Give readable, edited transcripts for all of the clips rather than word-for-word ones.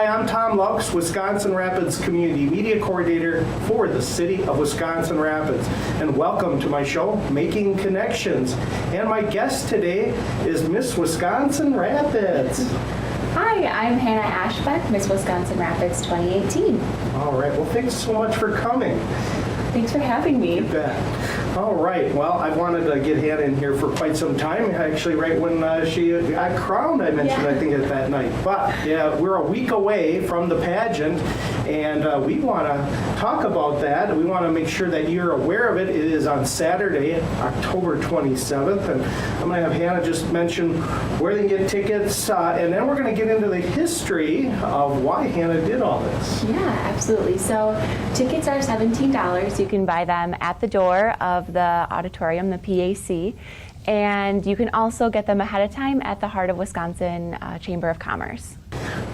Hi, I'm Tom Loucks, Wisconsin Rapids Community Media Coordinator for the City of Wisconsin Rapids. And welcome to my show, Making Connections. And my guest today is Miss Wisconsin Rapids. Hi, I'm Hannah Ashbeck, Miss Wisconsin Rapids 2018. All right, well, thanks so much for coming. Thanks for having me. You bet. All right, well, I wanted to get Hannah in here for quite some time, actually right when she got crowned, I mentioned, I think, at that night. But yeah, we're a week away from the pageant, and we want to talk about that. We want to make sure that you're aware of it. It is on Saturday, October 27th, and I'm going to have Hannah just mention where they can get tickets, and then we're going to get into the history of why Hannah did all this. Yeah, absolutely. So tickets are $17. You can buy them at the door of the auditorium, the PAC, and you can also get them ahead of time at the Heart of Wisconsin Chamber of Commerce.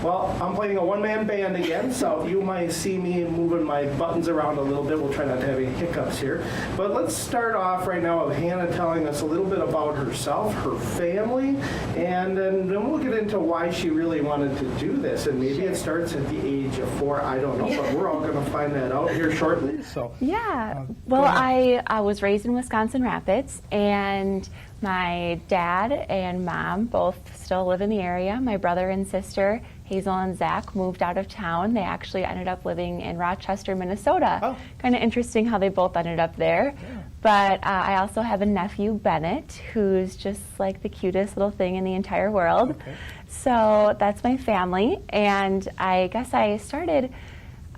Well, I'm playing a one-man band again, so you might see me moving my buttons around a little bit. We'll try not to have any hiccups here. But let's start off right now with Hannah telling us a little bit about herself, her family, and then we'll get into why she really wanted to do this. And maybe it starts at the age of 4, I don't know, but we're all going to find that out here shortly. So Well, I was raised in Wisconsin Rapids, and my dad and mom both still live in the area. My brother and sister, Hazel and Zach, moved out of town. They actually ended up living in Rochester, Minnesota. Oh. Kind of interesting how they both ended up there. Yeah. But I also have a nephew, Bennett, who's just like the cutest little thing in the entire world. Okay. So that's my family. And I guess I started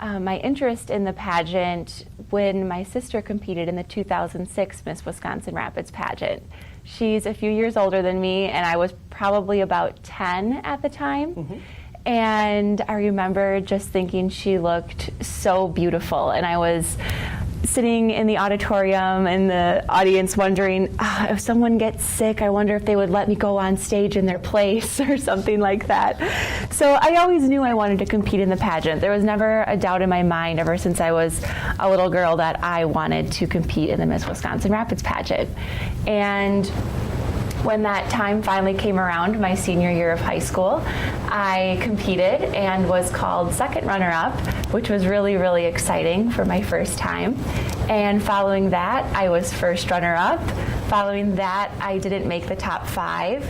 my interest in the pageant when my sister competed in the 2006 Miss Wisconsin Rapids pageant. She's a few years older than me, and I was probably about 10 at the time. Mm-hmm. And I remember just thinking she looked so beautiful, and I was sitting in the auditorium in the audience wondering, if someone gets sick, I wonder if they would let me go on stage in their place or something like that. So I always knew I wanted to compete in the pageant. There was never a doubt in my mind ever since I was a little girl that I wanted to compete in the Miss Wisconsin Rapids pageant. And when that time finally came around, my senior year of high school, I competed and was called second runner-up, which was really, really exciting for my first time. And following that, I was first runner-up. Following that, I didn't make the top 5.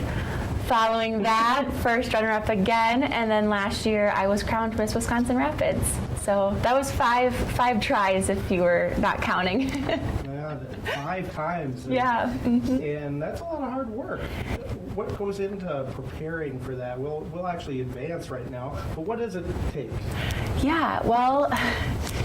Following that, first runner-up again, and then last year I was crowned Miss Wisconsin Rapids. So that was five tries if you were not counting. Yeah, 5 times. Yeah. Mm-hmm. And that's a lot of hard work. What goes into preparing for that? We'll actually advance right now, but what does it take? Yeah, well,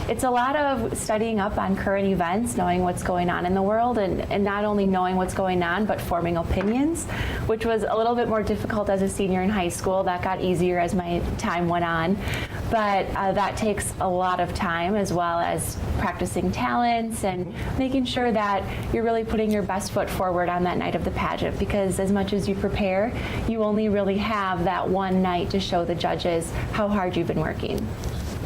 it's a lot of studying up on current events, knowing what's going on in the world, and not only knowing what's going on, but forming opinions, which was a little bit more difficult as a senior in high school. That got easier as my time went on. But that takes a lot of time, as well as practicing talents and making sure that you're really putting your best foot forward on that night of the pageant, because as much as you prepare, you only really have that one night to show the judges how hard you've been working.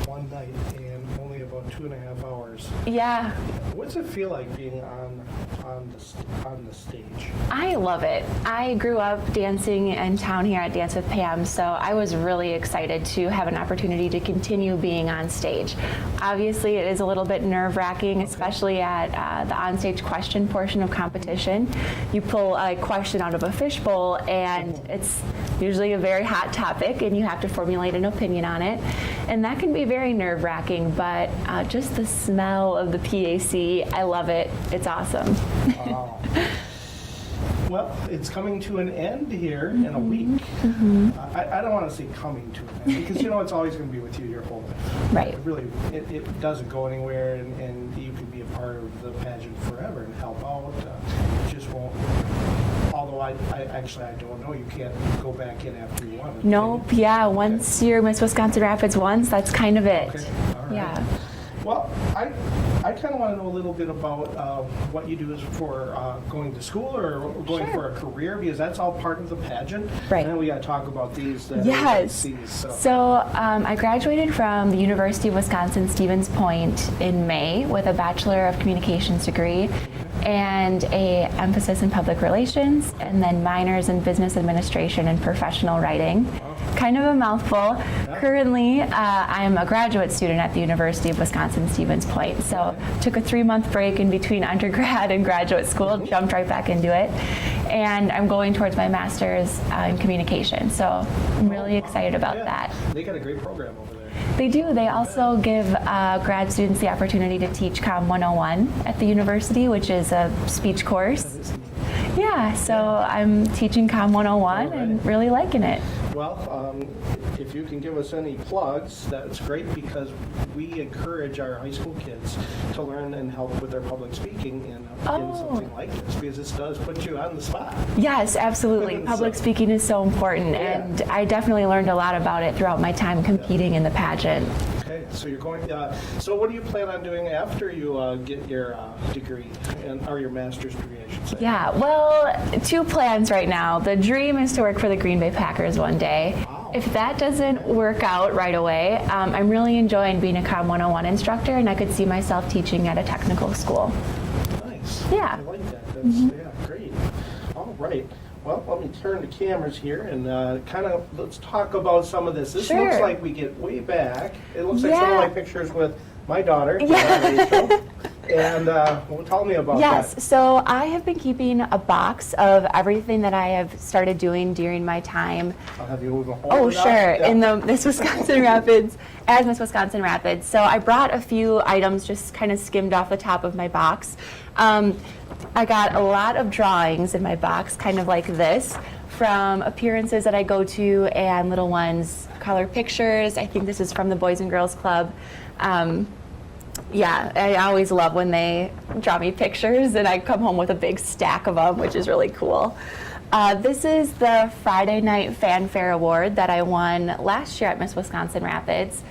One night and only about 2.5 hours. Yeah. What's it feel like being on the stage? I love it. I grew up dancing in town here at Dance with Pam, so I was really excited to have an opportunity to continue being on stage. Obviously, it is a little bit nerve-wracking, especially at the onstage question portion of competition. You pull a question out of a fishbowl, and it's usually a very hot topic, and you have to formulate an opinion on it. And that can be very nerve-wracking, but just the smell of the PAC, I love it. It's awesome. Wow. Well, it's coming to an end here in a week. Mm-hmm. I don't want to say coming to an end, because it's always going to be with you your whole life. Right. It doesn't go anywhere, and you can be a part of the pageant forever and help out. It just won't. Although I don't know. You can't go back in after you won it. Nope. Yeah. Once you're Miss Wisconsin Rapids once, that's kind of it. Okay. All right. Yeah. Well, I kind of want to know a little bit about what you do for going to school or going Sure. for a career, because that's all part of the pageant. Right. And then we got to talk about these. Yes. So. So I graduated from the University of Wisconsin-Stevens Point in May with a Bachelor of Communications degree and a emphasis in public relations, and then minors in business administration and professional writing. kind of a mouthful. Currently, I'm a graduate student at the University of Wisconsin-Stevens Point. So took a 3-month break in between undergrad and graduate school, jumped right back into it. And I'm going towards my master's in communication. So I'm really excited about that. They got a great program over there. They do. They also give grad students the opportunity to teach Com 101 at the university, which is a speech course. Yeah, so I'm teaching Com 101 and really liking it. Well, if you can give us any plugs, that's great, because we encourage our high school kids to learn and help with their public speaking in something like this, because this does put you on the spot. Yes, absolutely. Public speaking is so important, and I definitely learned a lot about it throughout my time competing in the pageant. Okay, so you're going. So what do you plan on doing after you get your degree, or your master's degree, I should say? Yeah, well, 2 plans right now. The dream is to work for the Green Bay Packers one day. Wow. If that doesn't work out right away, I'm really enjoying being a Com 101 instructor, and I could see myself teaching at a technical school. Nice. Yeah. I like that. That's, yeah, great. All right. Well, let me turn the cameras here and kind of let's talk about some of this. This Sure. looks like we get way back. It looks like some of Yeah. my pictures with my daughter, Yeah. Rachel. And well, tell me about that. Yes, so I have been keeping a box of everything that I have started doing during my time. I'll have you hold Oh, it up. sure, Yeah. in the Miss Wisconsin Rapids, as Miss Wisconsin Rapids. So I brought a few items, just kind of skimmed off the top of my box. I got a lot of drawings in my box, kind of like this, from appearances that I go to and little ones color pictures. I think this is from the Boys and Girls Club. Yeah, I always love when they draw me pictures, and I come home with a big stack of them, which is really cool. This is the Friday Night Fanfare Award that I won last year at Miss Wisconsin Rapids.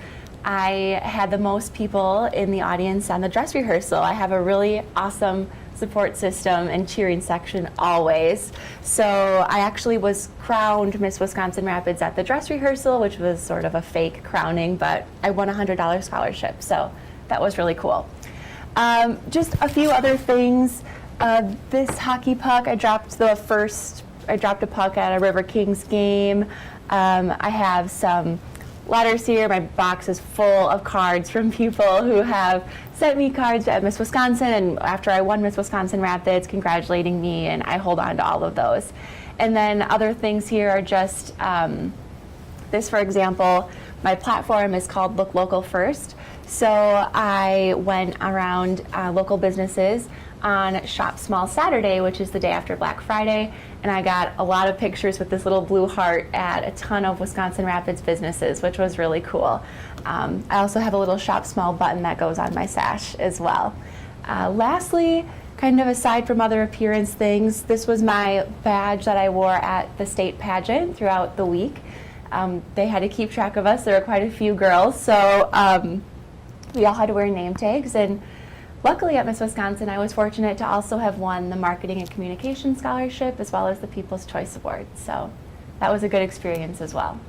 I had the most people in the audience on the dress rehearsal. I have a really awesome support system and cheering section always. So I actually was crowned Miss Wisconsin Rapids at the dress rehearsal, which was sort of a fake crowning, but I won a $100 scholarship. So that was really cool. Just a few other things. This hockey puck, I dropped a puck at a River Kings game. I have some letters here. My box is full of cards from people who have sent me cards at Miss Wisconsin, and after I won Miss Wisconsin Rapids, congratulating me, and I hold on to all of those. And then other things here are just this, for example, my platform is called Look Local First. So I went around local businesses on Shop Small Saturday, which is the day after Black Friday, and I got a lot of pictures with this little blue heart at a ton of Wisconsin Rapids businesses, which was really cool. I also have a little Shop Small button that goes on my sash as well. Lastly, kind of aside from other appearance things, this was my badge that I wore at the state pageant throughout the week. They had to keep track of us. There were quite a few girls, so we all had to wear name tags, and luckily at Miss Wisconsin, I was fortunate to also have won the Marketing and Communication Scholarship as well as the People's Choice Award. So that was a good experience as well.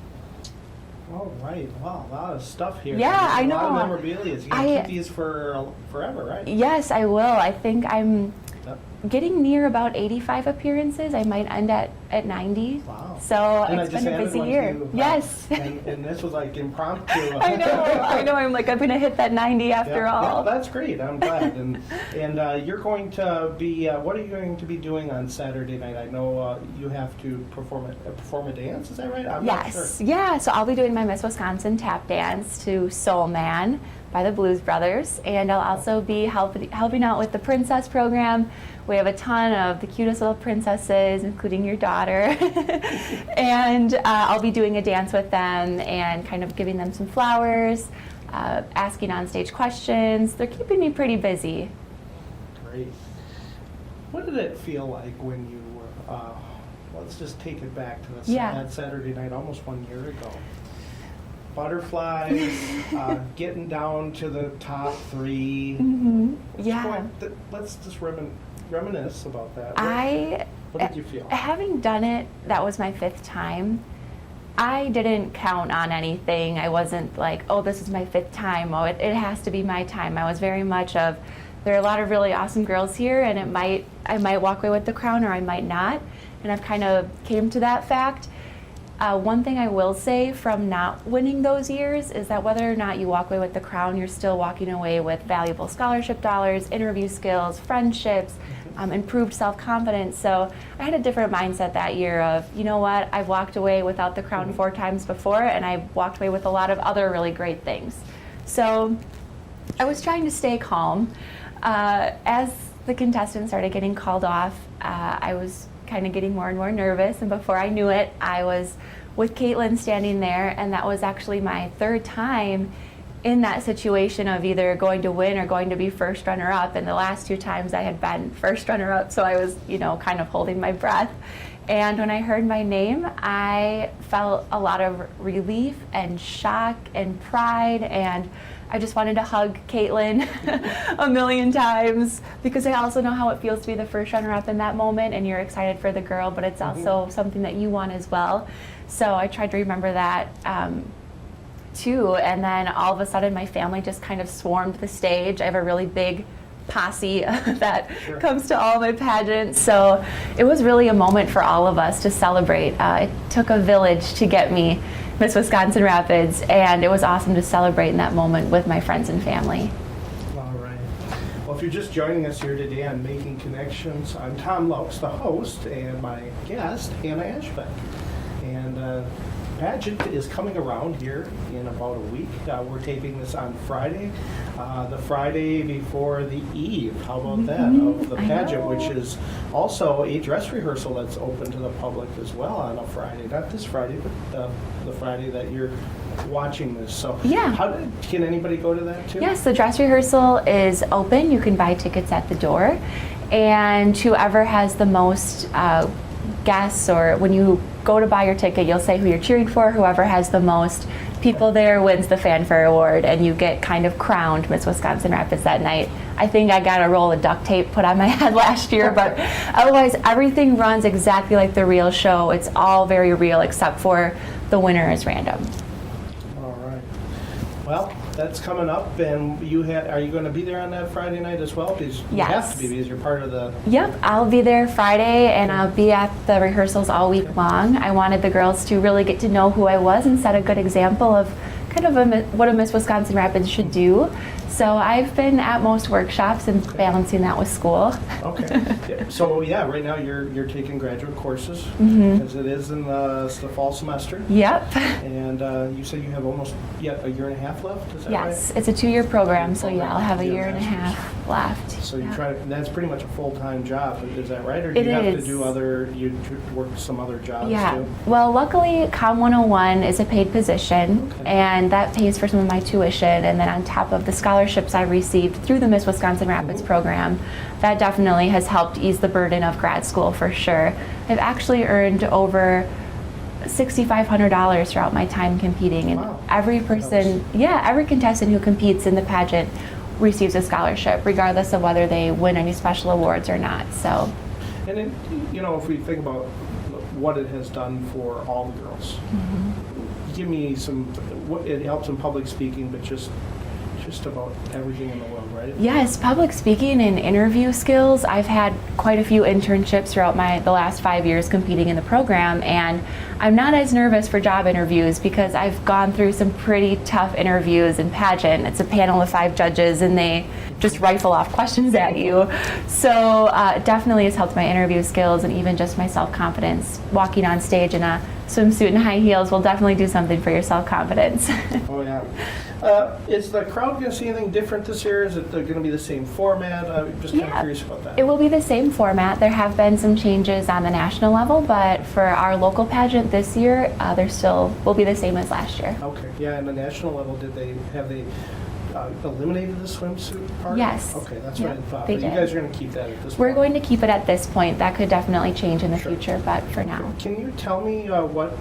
All right. Wow, a lot of stuff here. Yeah, There's I know. A lot of memorabilia. You're going to keep these for forever, right? Yes, I will. I think I'm getting near about 85 appearances. I might end at 90. Wow. So And I it's just been a added busy one year. to you. Yes. And this was like impromptu. I know. I'm going to hit that 90 after all. Yeah, that's great. I'm glad. And you're going to be, what are you going to be doing on Saturday night? I know you have to perform a dance. Is that right? I'm not sure. Yeah. So I'll be doing my Miss Wisconsin tap dance to Soul Man by the Blues Brothers, and I'll also be helping out with the Princess program. We have a ton of the cutest little princesses, including your daughter, and I'll be doing a dance with them and kind of giving them some flowers, asking on-stage questions. They're keeping me pretty busy. Great. What did it feel like when you were, let's just take it back to that Saturday night, almost 1 year ago. Butterflies, getting down to the top 3. Mm-hmm. Yeah. Let's just reminisce about that. What did you feel? Having done it, that was my 5th time. I didn't count on anything. I wasn't like, oh, this is my 5th time. Oh, it has to be my time. I was very much of, there are a lot of really awesome girls here, and I might walk away with the crown or I might not. And I've kind of came to that fact. One thing I will say from not winning those years is that whether or not you walk away with the crown, you're still walking away with valuable scholarship dollars, interview skills, friendships, improved self-confidence. So I had a different mindset that year of, you know what, I've walked away without the crown 4 times before, and I've walked away with a lot of other really great things. So I was trying to stay calm. As the contestants started getting called off, I was kind of getting more and more nervous, and before I knew it, I was with Caitlin standing there, and that was actually my 3rd time in that situation of either going to win or going to be first runner-up, and the last 2 times I had been first runner-up, so I was, kind of holding my breath. And when I heard my name, I felt a lot of relief and shock and pride, and I just wanted to hug Caitlin a million times, because I also know how it feels to be the first runner-up in that moment, and you're excited for the girl, but it's also something that you want as well. So I tried to remember that too, and then all of a sudden my family just kind of swarmed the stage. I have a really big posse that comes to all my pageants, so it was really a moment for all of us to celebrate. It took a village to get me Miss Wisconsin Rapids, and it was awesome to celebrate in that moment with my friends and family. All right. Well, if you're just joining us here today on Making Connections, I'm Tom Loucks, the host, and my guest, Hannah Ashbeck. And Pageant is coming around here in about a week. We're taping this on Friday, the Friday before the eve. How about that, of the pageant, which is also a dress rehearsal that's open to the public as well on a Friday. Not this Friday, but the Friday that you're watching this. So can anybody go to that too? Yes, the dress rehearsal is open. You can buy tickets at the door. And whoever has the most guests, or when you go to buy your ticket, you'll say who you're cheering for. Whoever has the most people there wins the fanfare award, and you get kind of crowned Miss Wisconsin Rapids that night. I think I got a roll of duct tape put on my head last year, but otherwise everything runs exactly like the real show. It's all very real, except for the winner is random. All right. Well, that's coming up, and are you going to be there on that Friday night as well? Because you have to be, because you're part of the... Yep, I'll be there Friday, and I'll be at the rehearsals all week long. I wanted the girls to really get to know who I was and set a good example of kind of what a Miss Wisconsin Rapids should do. So I've been at most workshops and balancing that with school. Okay. So right now you're taking graduate courses, because it is in the fall semester. Yep. And you said you have almost yet a year and a half left. Is that right? Yes, it's a 2-year program, so I'll have a year and a half left. So that's pretty much a full-time job, is that right? Or do you have to do work some other jobs too? Well, luckily Com 101 is a paid position, and that pays for some of my tuition, and then on top of the scholarships I received through the Miss Wisconsin Rapids program, that definitely has helped ease the burden of grad school for sure. I've actually earned over $6,500 throughout my time competing, and every contestant who competes in the pageant receives a scholarship, regardless of whether they win any special awards or not. So, and then, if we think about what it has done for all the girls, give me it helps in public speaking, but just about everything in the world, right? Yes, public speaking and interview skills. I've had quite a few internships throughout the last 5 years competing in the program, and I'm not as nervous for job interviews because I've gone through some pretty tough interviews in pageant. It's a panel of 5 judges, and they just rifle off questions at you. So it definitely has helped my interview skills, and even just my self-confidence. Walking on stage in a swimsuit and high heels will definitely do something for your self-confidence. Oh, yeah. Is the crowd going to see anything different this year? Is it going to be the same format? I'm just kind of curious about that. It will be the same format. There have been some changes on the national level, but for our local pageant this year, there still will be the same as last year. Okay. Yeah, and the national level, have they eliminated the swimsuit part? Yes. Okay, that's what I thought. But you guys are going to keep that at this point? We're going to keep it at this point. That could definitely change in the future, but for now. Can you tell me what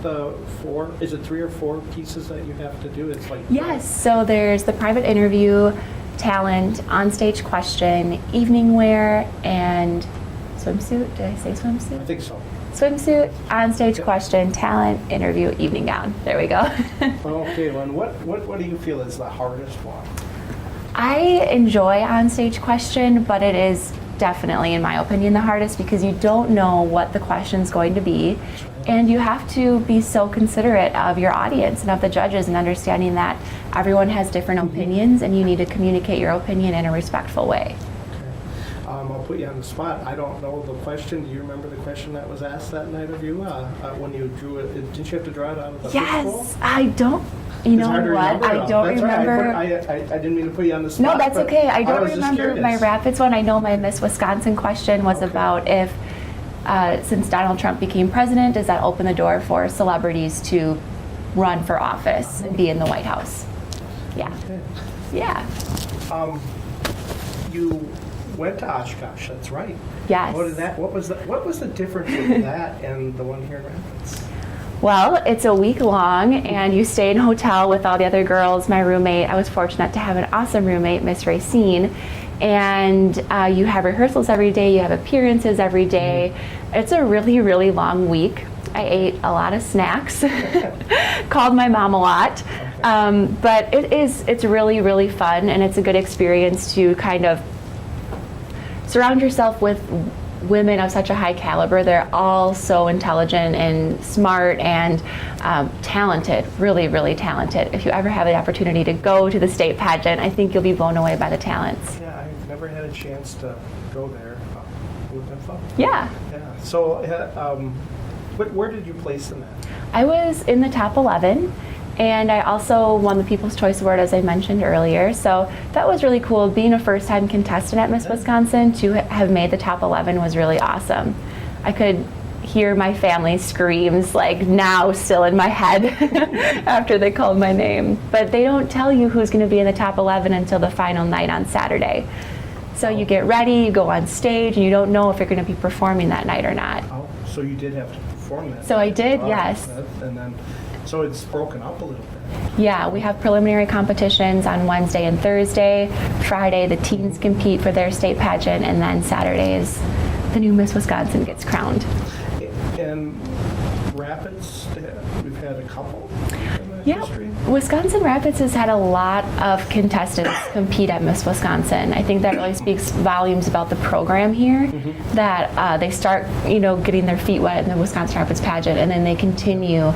is it 3 or 4 pieces that you have to do? It's like... Yes, so there's the private interview, talent, onstage question, evening wear, and swimsuit. Did I say swimsuit? I think so. Swimsuit, onstage question, talent, interview, evening gown. There we go. Okay, well, and what do you feel is the hardest one? I enjoy onstage question, but it is definitely, in my opinion, the hardest because you don't know what the question's going to be. And you have to be so considerate of your audience and of the judges and understanding that everyone has different opinions and you need to communicate your opinion in a respectful way. I'll put you on the spot. I don't know the question. Do you remember the question that was asked that night of you when you drew it? Didn't you have to draw it out of the fishbowl? Yes, I don't. You know what? I don't remember. I didn't mean to put you on the spot. No, that's okay. I don't remember my Rapids one. I know my Miss Wisconsin question was about if, since Donald Trump became president, does that open the door for celebrities to run for office and be in the White House? Yeah. Okay. Yeah. You went to Oshkosh, that's right. Yes. What was the difference with that and the one here in Rapids? Well, it's a week long, and you stay in a hotel with all the other girls. My roommate, I was fortunate to have an awesome roommate, Miss Racine, and you have rehearsals every day, you have appearances every day. It's a really, really long week. I ate a lot of snacks, called my mom a lot, but it's really, really fun, and it's a good experience to kind of surround yourself with women of such a high caliber. They're all so intelligent and smart and talented, really, really talented. If you ever have the opportunity to go to the state pageant, I think you'll be blown away by the talents. Yeah, I've never had a chance to go there. It would have been fun. Yeah. Yeah. So, where did you place in that? I was in the top 11. And I also won the People's Choice Award, as I mentioned earlier. So that was really cool. Being a first-time contestant at Miss Wisconsin, to have made the top 11 was really awesome. I could hear my family's screams, like now still in my head after they called my name. But they don't tell you who's going to be in the top 11 until the final night on Saturday. So you get ready, you go on stage, and you don't know if you're going to be performing that night or not. Oh, so you did have to perform that. So I did, yes. And then, so it's broken up a little bit. Yeah, we have preliminary competitions on Wednesday and Thursday. Friday, the teens compete for their state pageant, and then Saturday is the new Miss Wisconsin gets crowned. And Rapids, we've had a couple in the Yeah, history. Wisconsin Rapids has had a lot of contestants compete at Miss Wisconsin. I think that really speaks volumes about the program here, that they start, getting their feet wet in the Wisconsin Rapids pageant, and then they continue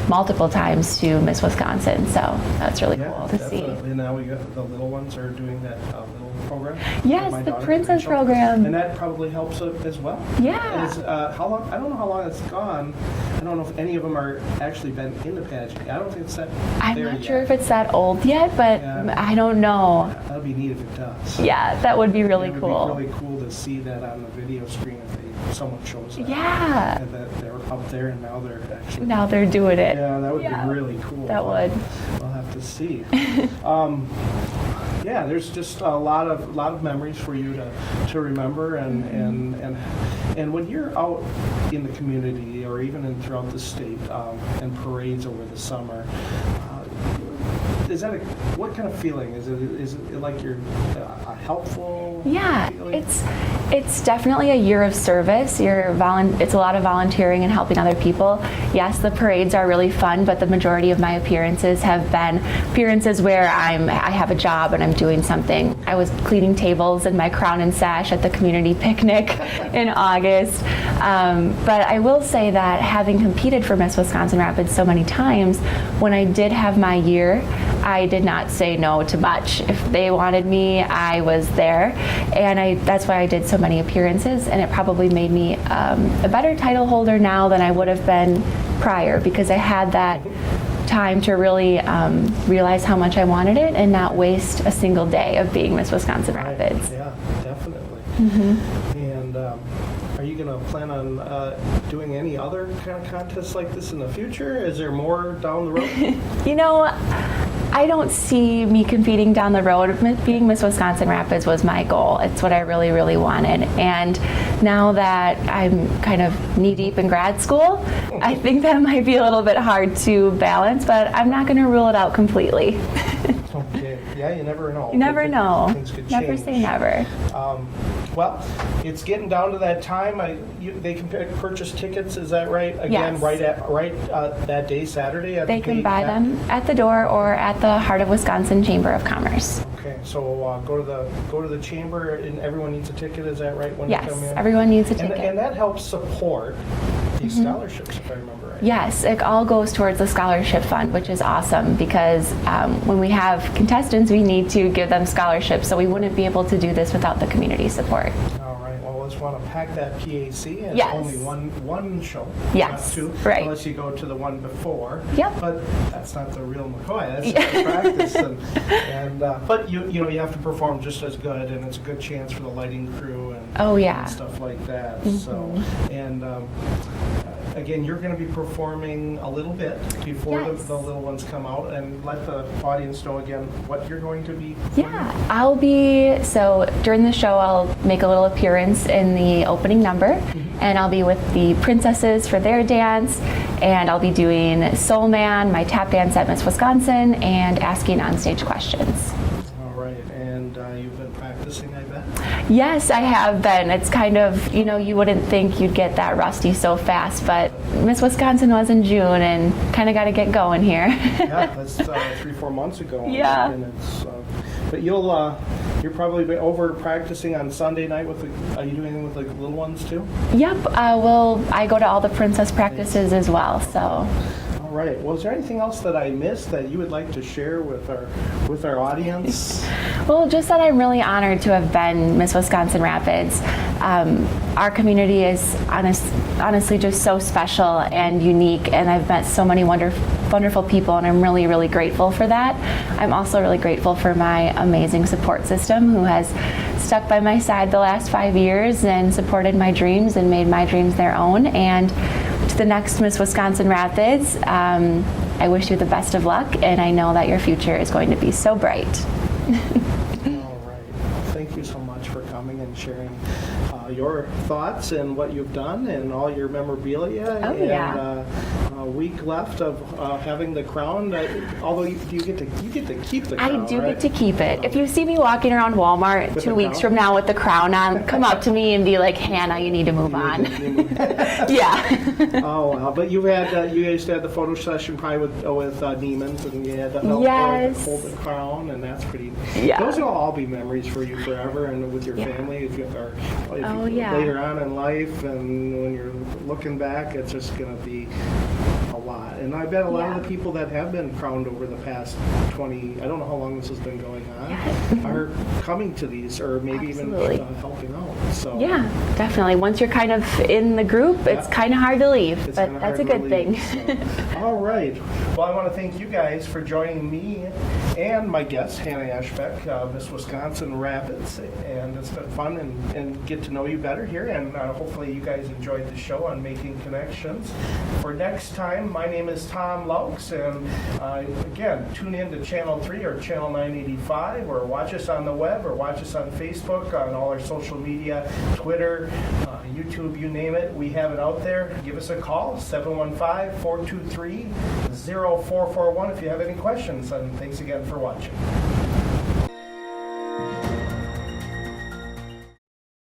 multiple times to Miss Wisconsin. So that's really cool to see. Definitely. Now we got the little ones are doing that little program. Yes, My the daughter, Princess Rachel. program. And that probably helps as well. Yeah. How long? I don't know how long it's gone. I don't know if any of them are actually been in the pageant. I don't think it's that. I'm not sure if it's that old yet, but Yeah. I don't know. That'd be neat if it does. Yeah, that would be really cool. It would be really cool to see that on the video screen if someone shows that. Yeah. And that they were up there and now they're actually. Now they're doing it. Yeah, that would be really cool. That would. We'll have to see. Yeah, there's just a lot of memories for you to remember, and when you're out in the community or even throughout the state and parades over the summer, is that what kind of feeling is it like you're a helpful feeling? It's definitely a year of service. It's a lot of volunteering and helping other people. Yes, the parades are really fun, but the majority of my appearances have been appearances where I have a job and I'm doing something. I was cleaning tables in my crown and sash at the community picnic in August. But I will say that having competed for Miss Wisconsin Rapids so many times, when I did have my year, I did not say no to much. If they wanted me, I was there, and that's why I did so many appearances, and it probably made me a better title holder now than I would have been prior, because I had that time to really realize how much I wanted it and not waste a single day of being Miss Wisconsin Rapids. Yeah, definitely. And are you going to plan on doing any other kind of contests like this in the future? Is there more down the road? I don't see me competing down the road. Being Miss Wisconsin Rapids was my goal. It's what I really, really wanted. And now that I'm kind of knee-deep in grad school, I think that might be a little bit hard to balance, but I'm not going to rule it out completely. Okay. Yeah, you never know. You never know. Things could change. Never say never. Well, it's getting down to that time. They can purchase tickets. Is that right? Again, Yes. right that day, Saturday. At They the can gate buy them at the door or at the Heart of Wisconsin Chamber of Commerce. Okay, so go to the chamber, and everyone needs a ticket. Is that right? When Yes, they come in? everyone needs a ticket. And that helps support these scholarships, if I remember right. Yes, it all goes towards the scholarship fund, which is awesome because when we have contestants, we need to give them scholarships. So we wouldn't be able to do this without the community support. All right. Well, let's want to pack that PAC. And Yes. It's only one show. Yes, Not two, right. unless you go to the one before. Yep. But that's not the real McCoy. That's just the practice. But you have to perform just as good, and it's a good chance for the lighting crew and, Oh, yeah. and stuff like that. So and. Again, you're going to be performing a little bit before Yes. the little ones come out, and let the audience know again what you're going to be performing. Yeah, so during the show, I'll make a little appearance in the opening number, and I'll be with the princesses for their dance, and I'll be doing Soul Man, my tap dance at Miss Wisconsin, and asking onstage questions. All right, and you've been practicing, I bet? Yes, I have been. It's kind of, you wouldn't think you'd get that rusty so fast, but Miss Wisconsin was in June and kind of got to get going here. Yeah, that's 3-4 months ago. Yeah. And it's, but you're probably over practicing on Sunday night are you doing anything with the little ones too? Yep, I go to all the princess practices as well, so. All right. Well, is there anything else that I missed that you would like to share with our audience? Well, just that I'm really honored to have been Miss Wisconsin Rapids. Our community is honestly just so special and unique, and I've met so many wonderful people, and I'm really, really grateful for that. I'm also really grateful for my amazing support system who has stuck by my side the last 5 years and supported my dreams and made my dreams their own. And to the next Miss Wisconsin Rapids, I wish you the best of luck, and I know that your future is going to be so bright. All right. Thank you so much for coming and sharing your thoughts and what you've done and all your memorabilia. Oh, and, yeah. A week left of having the crown. Although you get to keep the crown. I do right? get to keep it. If you see me walking around Walmart With 2 the weeks crown? from now with the crown on, come up to me and be like, Hannah, you need to move on. Yeah. Oh well, but you guys had the photo session probably with Neiman's, and you had to help Yes. hold the crown, and that's pretty. Yeah. Those will all be memories for you forever, and with your family. If yeah. Later on in life, and when you're looking back, it's just going to be a lot. And I bet a lot of the people that have been crowned over the past 20, I don't know how long this has been going on, are coming to these, or maybe Absolutely. even helping out. So Yeah, definitely. Once you're kind of in the group, it's kind of hard to leave, It's but kinda that's a hard good to thing. leave, so. All right. Well, I want to thank you guys for joining me and my guest, Hannah Ashbeck, Miss Wisconsin Rapids. And it's been fun and get to know you better here. And hopefully you guys enjoyed the show on Making Connections. For next time, my name is Tom Loucks. And again, tune in to Channel 3 or Channel 985, or watch us on the web, or watch us on Facebook, on all our social media, Twitter, YouTube, you name it. We have it out there. Give us a call, 715-423-0441 if you have any questions. And thanks again for watching.